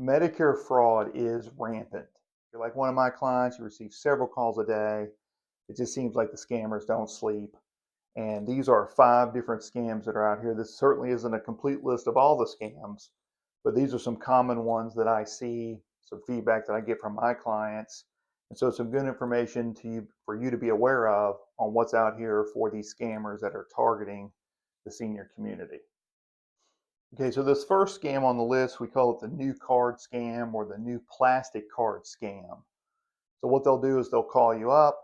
Medicare fraud is rampant. If you're like one of my clients, you receive several calls a day. It just seems like the scammers don't sleep. And these are 5 different scams that are out here. This certainly isn't a complete list of all the scams, but these are some common ones that I see, some feedback that I get from my clients. And so some good information for you to be aware of on what's out here for these scammers that are targeting the senior community. Okay, so this first scam on the list, we call it the new card scam or the new plastic card scam. So what they'll do is they'll call you up.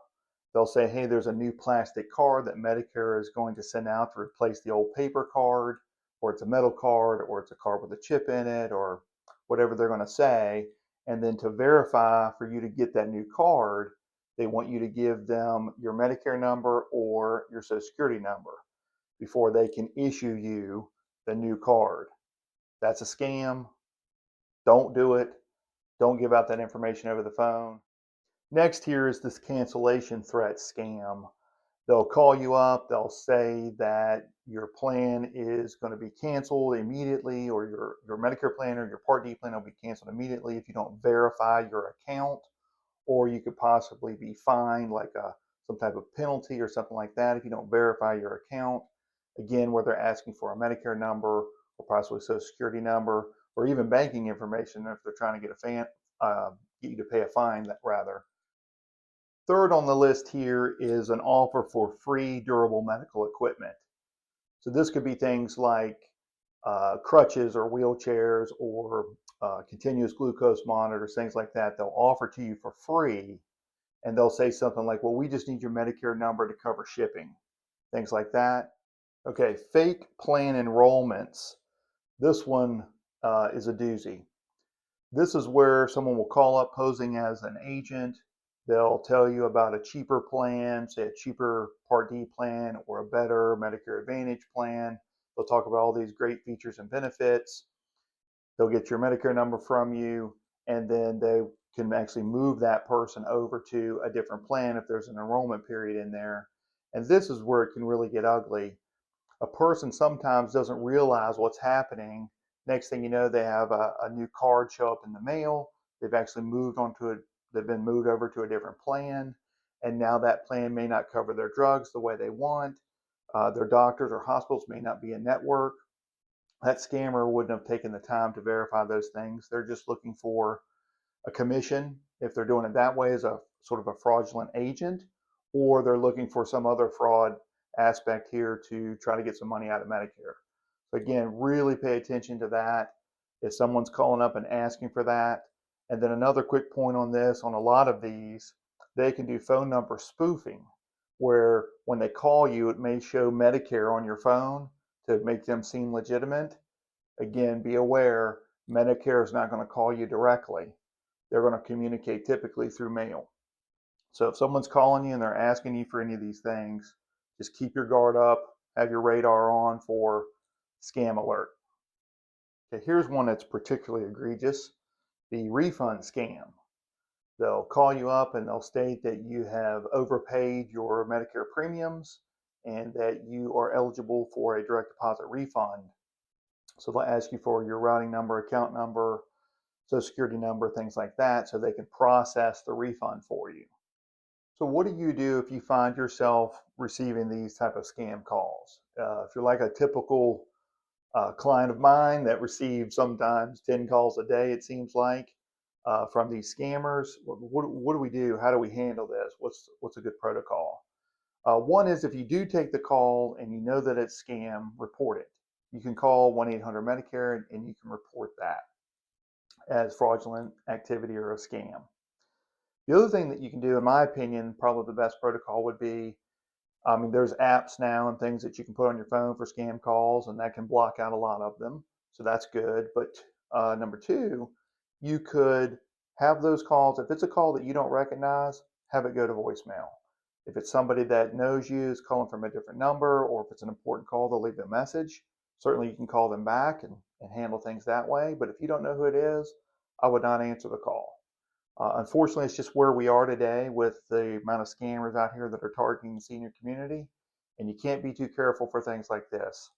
They'll say, hey, there's a new plastic card that Medicare is going to send out to replace the old paper card, or it's a metal card, or it's a card with a chip in it, or whatever they're going to say. And then to verify for you to get that new card, they want you to give them your Medicare number or your Social Security number before they can issue you the new card. That's a scam. Don't do it. Don't give out that information over the phone. Next here is this cancellation threat scam. They'll call you up. They'll say that your plan is going to be canceled immediately, or your Medicare plan or your Part D plan will be canceled immediately if you don't verify your account, or you could possibly be fined like some type of penalty or something like that if you don't verify your account. Again, where they're asking for a Medicare number or possibly Social Security number or even banking information if they're trying to get you to pay a fine, rather. Third on the list here is an offer for free durable medical equipment. So this could be things like crutches or wheelchairs or continuous glucose monitors, things like that. They'll offer to you for free, and they'll say something like, well, we just need your Medicare number to cover shipping, things like that. Okay, fake plan enrollments. This one is a doozy. This is where someone will call up posing as an agent. They'll tell you about a cheaper plan, say a cheaper Part D plan or a better Medicare Advantage plan. They'll talk about all these great features and benefits. They'll get your Medicare number from you, and then they can actually move that person over to a different plan if there's an enrollment period in there. And this is where it can really get ugly. A person sometimes doesn't realize what's happening. Next thing you know, they have a new card show up in the mail. They've actually they've been moved over to a different plan, and now that plan may not cover their drugs the way they want. Their doctors or hospitals may not be in network. That scammer wouldn't have taken the time to verify those things. They're just looking for a commission if they're doing it that way as a sort of a fraudulent agent, or they're looking for some other fraud aspect here to try to get some money out of Medicare. So again, really pay attention to that if someone's calling up and asking for that. And then another quick point on this, on a lot of these, they can do phone number spoofing, where when they call you, it may show Medicare on your phone to make them seem legitimate. Again, be aware, Medicare is not going to call you directly. They're going to communicate typically through mail. So if someone's calling you and they're asking you for any of these things, just keep your guard up, have your radar on for scam alert. Okay, here's one that's particularly egregious, the refund scam. They'll call you up and they'll state that you have overpaid your Medicare premiums and that you are eligible for a direct deposit refund. So they'll ask you for your routing number, account number, Social Security number, things like that, so they can process the refund for you. So what do you do if you find yourself receiving these type of scam calls? If you're like a typical client of mine that receives sometimes 10 calls a day, it seems like, from these scammers, what do we do? How do we handle this? What's a good protocol? One is if you do take the call and you know that it's scam, report it. You can call 1-800-Medicare and you can report that as fraudulent activity or a scam. The other thing that you can do, in my opinion, probably the best protocol would be, there's apps now and things that you can put on your phone for scam calls, and that can block out a lot of them. So that's good. But number two, you could have those calls. If it's a call that you don't recognize, have it go to voicemail. If it's somebody that knows you is calling from a different number, or if it's an important call, they'll leave a message. Certainly you can call them back and handle things that way. But if you don't know who it is, I would not answer the call. Unfortunately, it's just where we are today with the amount of scammers out here that are targeting the senior community, and you can't be too careful for things like this.